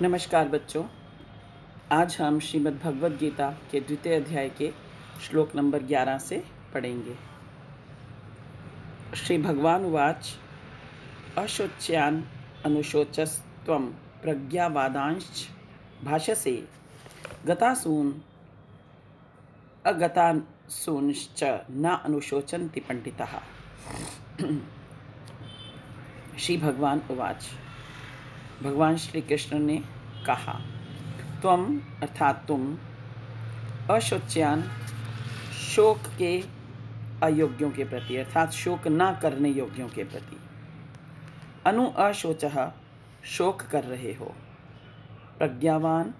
नमस्कार बच्चों। आज हम श्रीमद् भगवद गीता के द्वितीय अध्याय के श्लोक नंबर 11 से पढ़ेंगे। श्री भगवान उवाच अशोच्यान अनुशोचस्त्वं प्रज्ञावादांश्च भाषसे गतासून अगतासूंश्च न अनुशोचन्ति पंडिताः। श्री भगवान उवाच, भगवान श्री कृष्ण ने कहा, त्वम अर्थात तुम अशोच्यान शोक के अयोग्यों के प्रति अर्थात शोक न करने योग्यों के प्रति अनु अशोचः शोक कर रहे हो। प्रज्ञावान,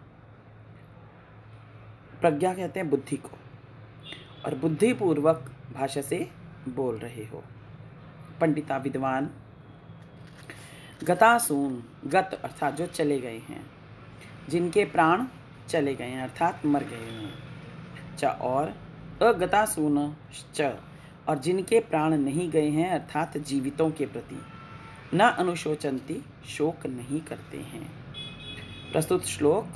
प्रज्ञा कहते हैं बुद्धि को, और बुद्धिपूर्वक भाषा से बोल रहे हो। पंडिता विद्वान, गतासून, गत अर्थात जो चले गए हैं, जिनके प्राण चले गए हैं अर्थात मर गए हैं, च और अगतासून च और जिनके प्राण नहीं गए हैं अर्थात जीवितों के प्रति न अनुशोचन्ति शोक नहीं करते हैं। प्रस्तुत श्लोक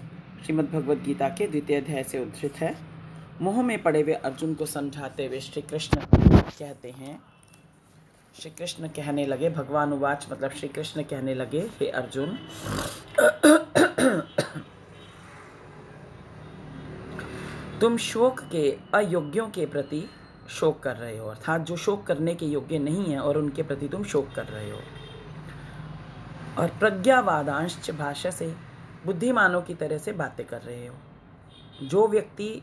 श्रीमद् भगवद गीता के द्वितीय अध्याय से उद्धृत है। मोह में पड़े हुए अर्जुन को समझाते हुए श्री कृष्ण कहते हैं, श्री कृष्ण कहने लगे, भगवान उवाच मतलब श्री कृष्ण कहने लगे, हे अर्जुन, तुम शोक के अयोग्यों के प्रति शोक कर रहे हो अर्थात जो शोक करने के योग्य नहीं है और उनके प्रति तुम शोक कर रहे हो। और प्रज्ञावादांश्च भाषा से बुद्धिमानों की तरह से बातें कर रहे हो। जो व्यक्ति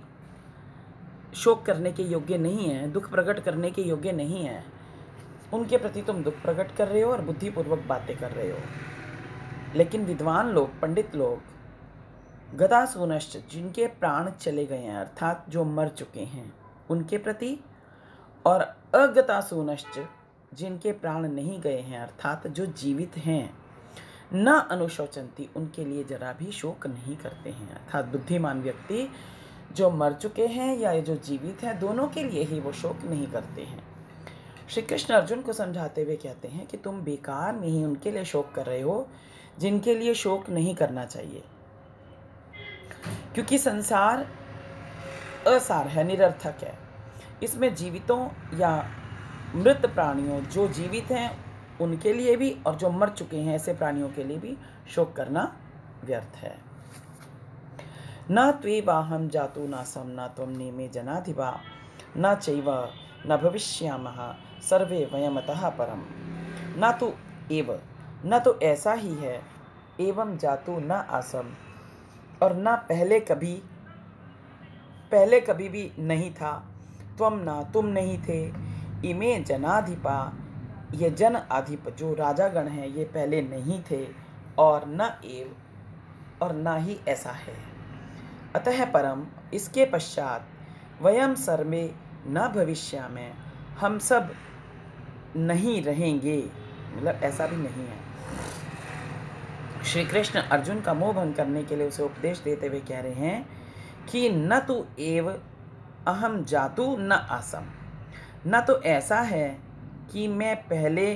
शोक करने के योग्य नहीं है, दुख प्रकट करने के योग्य नहीं है, उनके प्रति तुम दुख प्रकट कर रहे हो और बुद्धिपूर्वक बातें कर रहे हो। लेकिन विद्वान लोग, पंडित लोग, गतासूनश्च जिनके प्राण चले गए हैं अर्थात जो मर चुके हैं उनके प्रति, और अगतासूनश्च जिनके प्राण नहीं गए हैं अर्थात जो जीवित हैं, न अनुशोचन्ति उनके लिए जरा भी शोक नहीं करते हैं। अर्थात बुद्धिमान व्यक्ति जो मर चुके हैं या जो जीवित हैं दोनों के लिए ही वो शोक नहीं करते हैं। श्री कृष्ण अर्जुन को समझाते हुए कहते हैं कि तुम बेकार में ही उनके लिए शोक कर रहे हो जिनके लिए शोक नहीं करना चाहिए, क्योंकि संसार असार है, निरर्थक है। इसमें जीवितों या मृत प्राणियों, जो जीवित हैं उनके लिए भी और जो मर चुके हैं ऐसे प्राणियों के लिए भी शोक करना व्यर्थ है। न त्वेवाहं जातु नासं न त्वं नेमे जनाधिपा न चैव न भविष्यामः सर्वे वयमतः परम। न तो एव, न तो ऐसा ही है, एवं जातु न आसम और न पहले कभी भी नहीं था, त्वम ना तुम नहीं थे, इमे जनाधिपा ये जन आधिप जो राजागण हैं ये पहले नहीं थे, और न एव और न ही ऐसा है, अतः परम इसके पश्चात, वयम सर्वे न भविष्यामि हम सब नहीं रहेंगे, मतलब ऐसा भी नहीं है। श्री कृष्ण अर्जुन का मोह भंग करने के लिए उसे उपदेश देते हुए कह रहे हैं कि न तो एव अहम जातु न आसम, न तो ऐसा है कि मैं पहले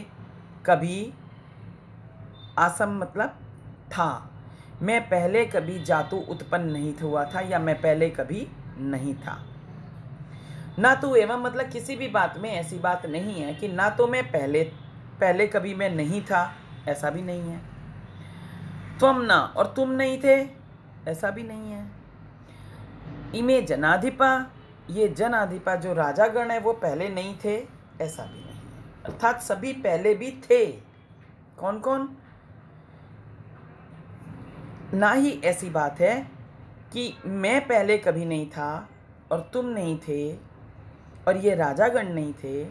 कभी, आसम मतलब था, मैं पहले कभी जातु उत्पन्न नहीं हुआ था या मैं पहले कभी नहीं था। ना तो एवं मतलब किसी भी बात में ऐसी बात नहीं है कि ना तो मैं पहले कभी मैं नहीं था, ऐसा भी नहीं है। त्वम ना और तुम नहीं थे, ऐसा भी नहीं है। इमे जनाधिपा ये जनाधिपा जो राजागण है वो पहले नहीं थे, ऐसा भी नहीं है। अर्थात सभी पहले भी थे। कौन कौन? ना ही ऐसी बात है कि मैं पहले कभी नहीं था और तुम नहीं थे और ये राजागण नहीं थे,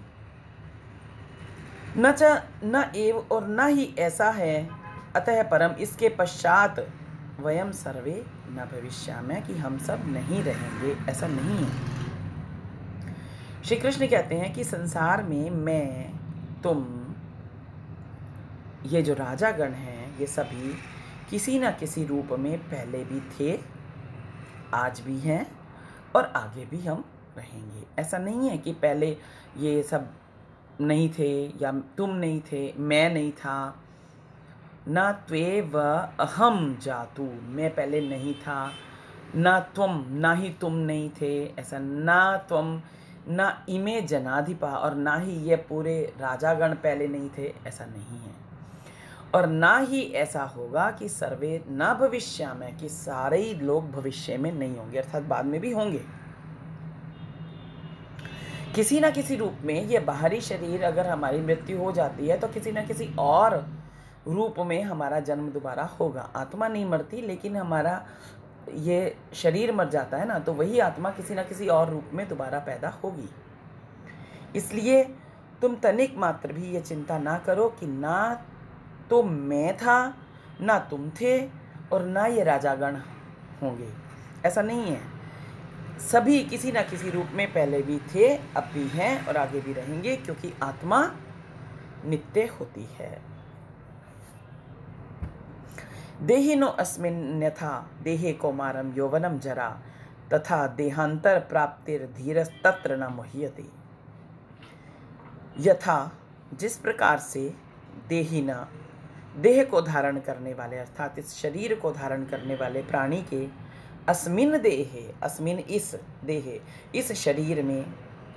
न एव और न ही ऐसा है, अतः परम इसके पश्चात, वयम सर्वे न भविष्यामि कि हम सब नहीं रहेंगे, ऐसा नहीं है। श्री कृष्ण कहते हैं कि संसार में मैं, तुम, ये जो राजागण हैं ये सभी किसी न किसी रूप में पहले भी थे, आज भी हैं और आगे भी हम रहेंगे। ऐसा नहीं है कि पहले ये सब नहीं थे या तुम नहीं थे, मैं नहीं था, ना त्वेव अहम जातु, मैं पहले नहीं था, ना त्वम, ना ही तुम नहीं थे, ऐसा, ना त्वम, ना इमे जनाधिपा, और ना ही ये पूरे राजागण पहले नहीं थे, ऐसा नहीं है। और ना ही ऐसा होगा कि सर्वे न भविष्यामि, कि सारे ही लोग भविष्य में नहीं होंगे, अर्थात बाद में भी होंगे। किसी ना किसी रूप में ये बाहरी शरीर अगर हमारी मृत्यु हो जाती है तो किसी ना किसी और रूप में हमारा जन्म दोबारा होगा। आत्मा नहीं मरती, लेकिन हमारा ये शरीर मर जाता है ना, तो वही आत्मा किसी ना किसी और रूप में दोबारा पैदा होगी। इसलिए तुम तनिक मात्र भी ये चिंता ना करो कि ना तो मैं था, ना तुम थे, और ना ये राजागण होंगे, ऐसा नहीं है। सभी किसी ना किसी रूप में पहले भी थे, अब भी हैं और आगे भी रहेंगे, क्योंकि आत्मा नित्य होती है। देहिनो अस्मिन्यथा देहे कौमारम यौवनम जरा तथा देहांतर प्राप्तिर धीरस तत्र न मुह्यते। यथा, जिस प्रकार से देहिना, देह को धारण करने वाले, अर्थात इस शरीर को धारण करने वाले प्राणी के, अस्मिन देहे, अस्मिन इस देहे, इस शरीर में,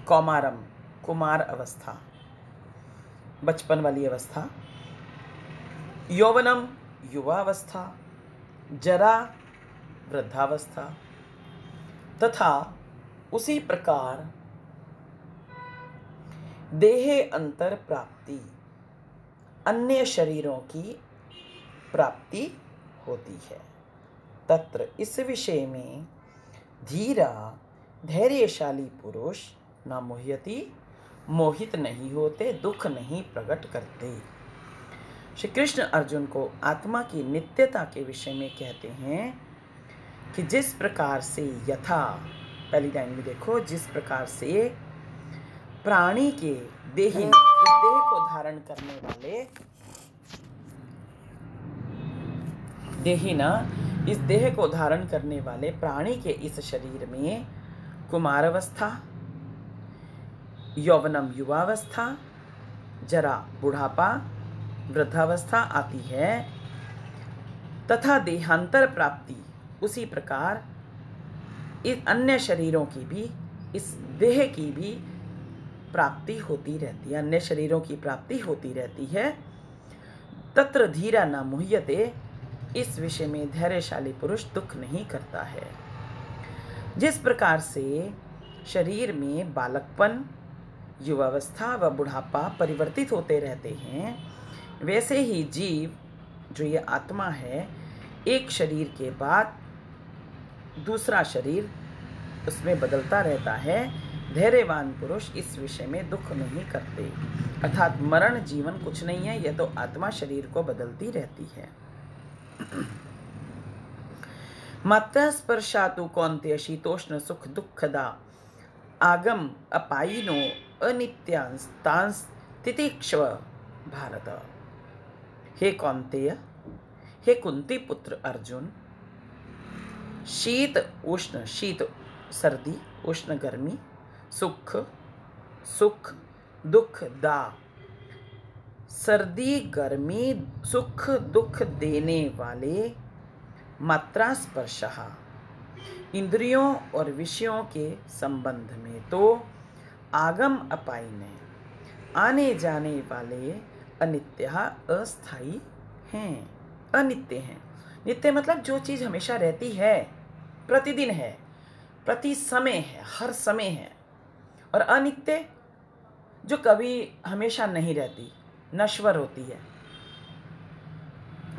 कौमारम, कुमार अवस्था, बचपन वाली अवस्था, यौवनम, युवावस्था, जरा, वृद्धावस्था, तथा उसी प्रकार देहे अंतर प्राप्ति, अन्य शरीरों की प्राप्ति होती है। तत्र, इस विषय में, धीरा, धैर्यशाली पुरुष, न मुह्यति, मोहित नहीं होते, दुख नहीं प्रकट करते। श्री कृष्ण अर्जुन को आत्मा की नित्यता के विषय में कहते हैं कि जिस प्रकार से, यथा, पहली लाइन में देखो, जिस प्रकार से प्राणी के देही, इस देह को धारण करने वाले, देहिना, इस देह को धारण करने वाले प्राणी के इस शरीर में कुमारावस्था, यौवनम, युवावस्था, जरा, बुढ़ापा, वृद्धावस्था आती है, तथा देहांतर प्राप्ति, उसी प्रकार इस अन्य शरीरों की भी, इस देह की भी प्राप्ति होती रहती है, अन्य शरीरों की प्राप्ति होती रहती है। तत्र धीरा न मुह्यते, इस विषय में धैर्यशाली पुरुष दुख नहीं करता है। जिस प्रकार से शरीर में बालकपन, युवावस्था व बुढ़ापा परिवर्तित होते रहते हैं, वैसे ही जीव, जो ये आत्मा है, एक शरीर के बाद दूसरा शरीर उसमें बदलता रहता है। धैर्यवान पुरुष इस विषय में दुख नहीं करते, अर्थात मरण जीवन कुछ नहीं है, यह तो आत्मा शरीर को बदलती रहती है। मात्रा स्पर्शातु कौन्तेय शीतोष्ण सुख दुखदा आगम अपायिनो अनित्यांस्तांस तितिक्षव भारत। हे कौन्तेय, हे कुंती पुत्र अर्जुन, शीत उष्ण, शीत सर्दी, उष्ण गर्मी, सुख सुख, दुख दा, सर्दी गर्मी सुख दुख देने वाले मात्रा स्पर्शः, इंद्रियों और विषयों के संबंध में तो आगम अपायिने, आने जाने वाले, अनित्य, अस्थाई हैं, अनित्य हैं। नित्य मतलब जो चीज़ हमेशा रहती है, प्रतिदिन है, प्रति समय है, हर समय है। और अनित्य जो कभी हमेशा नहीं रहती, नश्वर होती है,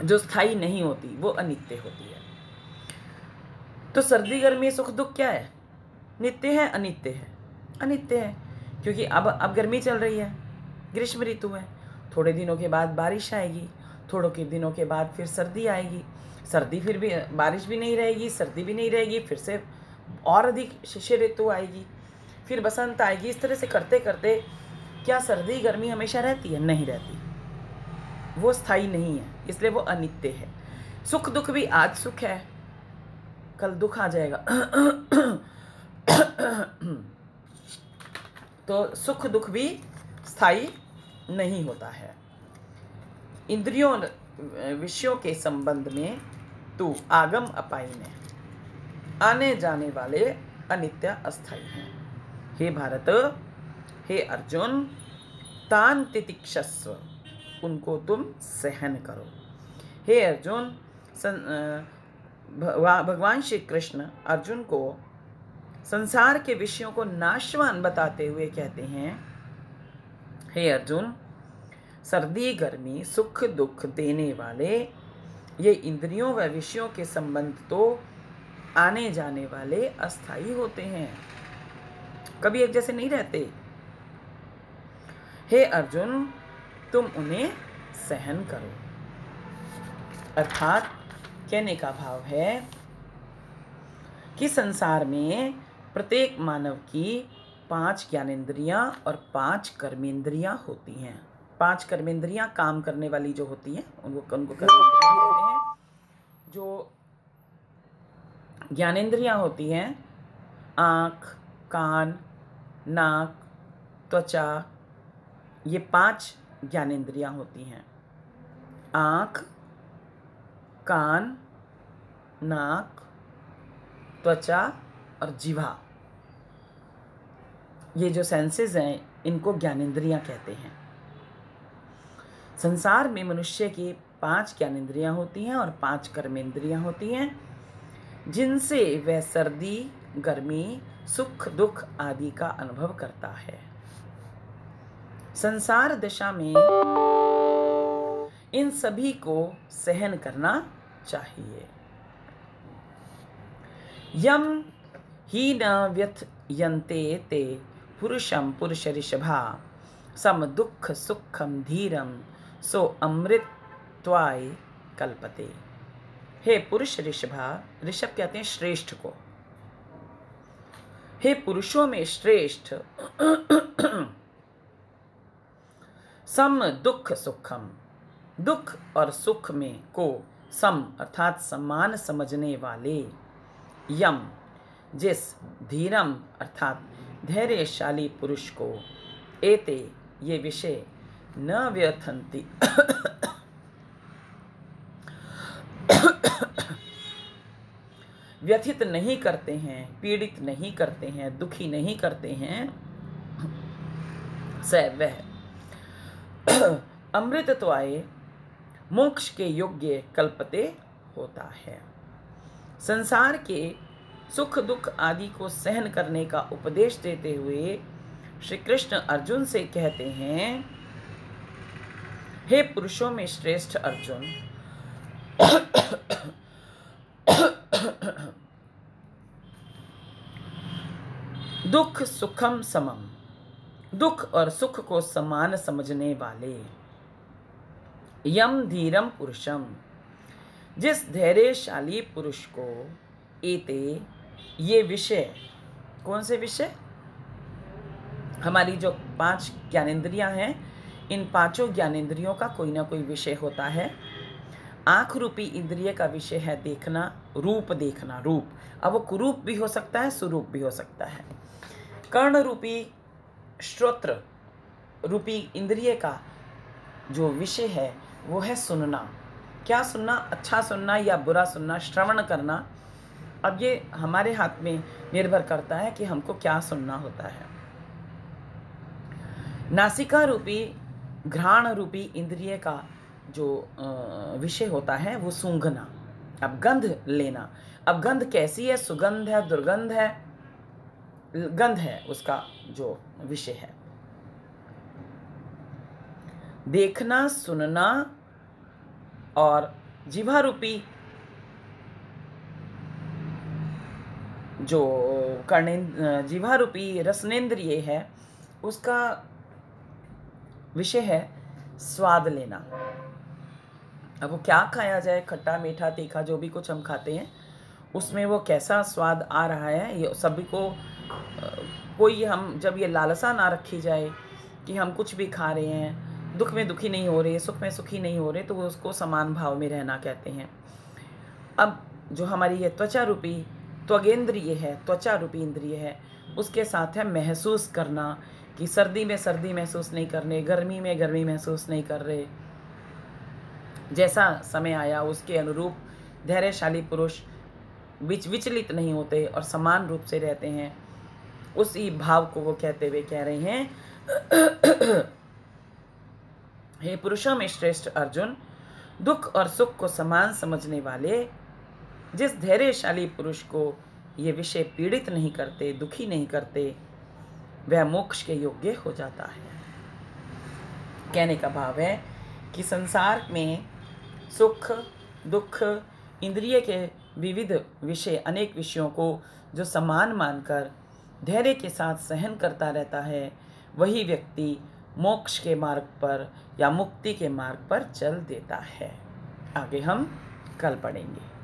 जो स्थायी नहीं होती, वो अनित्य होती है। तो सर्दी गर्मी सुख दुख क्या है? नित्य है, अनित्य है? अनित्य है, क्योंकि अब गर्मी चल रही है, ग्रीष्म ऋतु है, थोड़े दिनों के बाद बारिश आएगी, थोड़ों के दिनों के बाद फिर सर्दी आएगी, सर्दी फिर भी, बारिश भी नहीं रहेगी, सर्दी भी नहीं रहेगी, फिर से और अधिक शिशिर ऋतु आएगी, फिर बसंत आएगी। इस तरह से करते करते क्या सर्दी गर्मी हमेशा रहती है? नहीं रहती, वो स्थायी नहीं है, इसलिए वो अनित्य है। सुख दुख भी, आज सुख है, कल दुख आ जाएगा। तो सुख दुख भी स्थायी नहीं होता है। इंद्रियों विषयों के संबंध में तू आगम अपाइन है, आने जाने वाले अनित्य अस्थाई हैं। हे भारत, हे अर्जुन, तान तितिक्षस्व, उनको तुम सहन करो। हे अर्जुन, भगवान श्री कृष्ण अर्जुन को संसार के विषयों को नाशवान बताते हुए कहते हैं, हे अर्जुन, सर्दी गर्मी सुख दुख देने वाले ये इंद्रियों व विषयों के संबंध तो आने जाने वाले अस्थाई होते हैं, कभी एक जैसे नहीं रहते। हे अर्जुन, तुम उन्हें सहन करो। अर्थात कहने का भाव है कि संसार में प्रत्येक मानव की 5 ज्ञानेंद्रियां और 5 कर्मेंद्रियां होती हैं। 5 कर्मेंद्रियां काम करने वाली जो होती हैं उनको कर्मेंद्रियां कहते हैं। जो ज्ञानेंद्रियां होती हैं, आँख, कान, नाक, त्वचा, ये 5 ज्ञानेंद्रियां होती हैं। आँख, कान, नाक, त्वचा और जिह्वा, ये जो सेंसेस हैं इनको ज्ञानेंद्रियां कहते हैं। संसार में मनुष्य की 5 ज्ञानेंद्रियां होती हैं और 5 कर्मेंद्रियां होती हैं, जिनसे वह सर्दी गर्मी सुख दुख आदि का अनुभव करता है। संसार दशा में इन सभी को सहन करना चाहिए। यम ही न व्यथयन्ते ते पुरुषम पुरुष ऋषभा सम दुख सुखम धीरम सो अमृतत्वाय कल्पते। हे पुरुष ऋषभा, ऋषभ कहते हैं श्रेष्ठ को। हे पुरुषों में श्रेष्ठ, सम दुख सुखम, दुख और सुख में को सम अर्थात समान समझने वाले, यम जिस, धीरम अर्थात धैर्यशाली पुरुष को, एते ये विषय न व्यथन्ति व्यथित नहीं करते हैं, पीड़ित नहीं करते हैं, दुखी नहीं करते हैं, स वह अमृतत्वाय मोक्ष के योग्य कल्पते होता है। संसार के सुख दुख आदि को सहन करने का उपदेश देते हुए श्री कृष्ण अर्जुन से कहते हैं, हे पुरुषों में श्रेष्ठ अर्जुन, दुख सुखम समम, दुख और सुख को समान समझने वाले, यम धीरम पुरुषम, जिस धैर्यशाली पुरुष को, एते ये विषय, कौन से विषय, हमारी जो 5 ज्ञानेंद्रियां हैं, इन 5 ज्ञानेंद्रियों का कोई ना कोई विषय होता है। आँख रूपी इंद्रिय का विषय है देखना, रूप देखना, रूप, अब वो कुरूप भी हो सकता है, सुरूप भी हो सकता है। कर्ण रूपी, श्रोत्र रूपी इंद्रिय का जो विषय है वो है सुनना। क्या सुनना, अच्छा सुनना या बुरा सुनना, श्रवण करना। अब ये हमारे हाथ में निर्भर करता है कि हमको क्या सुनना होता है। नासिका रूपी, घ्राण रूपी इंद्रिय का जो विषय होता है वो सूंघना, अब गंध लेना। अब गंध कैसी है, सुगंध है, दुर्गंध है, गंध है उसका जो विषय है। देखना, सुनना और जिह्वा रूपी जो जिह्वा रूपी रसनेंद्रिय है उसका विषय है स्वाद लेना। अब वो क्या खाया जाए, खट्टा मीठा तीखा जो भी कुछ हम खाते हैं उसमें वो कैसा स्वाद आ रहा है, ये सभी को कोई, हम जब ये लालसा ना रखी जाए कि हम कुछ भी खा रहे हैं, दुख में दुखी नहीं हो रहे, सुख में सुखी नहीं हो रहे, तो वो उसको समान भाव में रहना कहते हैं। अब जो हमारी ये त्वचा रूपी त्वगेंद्रिय है, त्वचा रूपी इंद्रिय है, उसके साथ है महसूस करना कि सर्दी में सर्दी महसूस नहीं करने, गर्मी में गर्मी महसूस नहीं कर रहे, जैसा समय आया उसके अनुरूप धैर्यशाली पुरुष विचलित नहीं होते और समान रूप से रहते हैं। उसी भाव को वो कहते हुए कह रहे हैं, हे पुरुषों में श्रेष्ठ अर्जुन, दुख और सुख को समान समझने वाले जिस धैर्यशाली पुरुष को ये विषय पीड़ित नहीं करते, दुखी नहीं करते, वह मोक्ष के योग्य हो जाता है। कहने का भाव है कि संसार में सुख दुख इंद्रिय के विविध विषय, अनेक विषयों को जो समान मानकर धैर्य के साथ सहन करता रहता है, वही व्यक्ति मोक्ष के मार्ग पर या मुक्ति के मार्ग पर चल देता है। आगे हम कल पढ़ेंगे।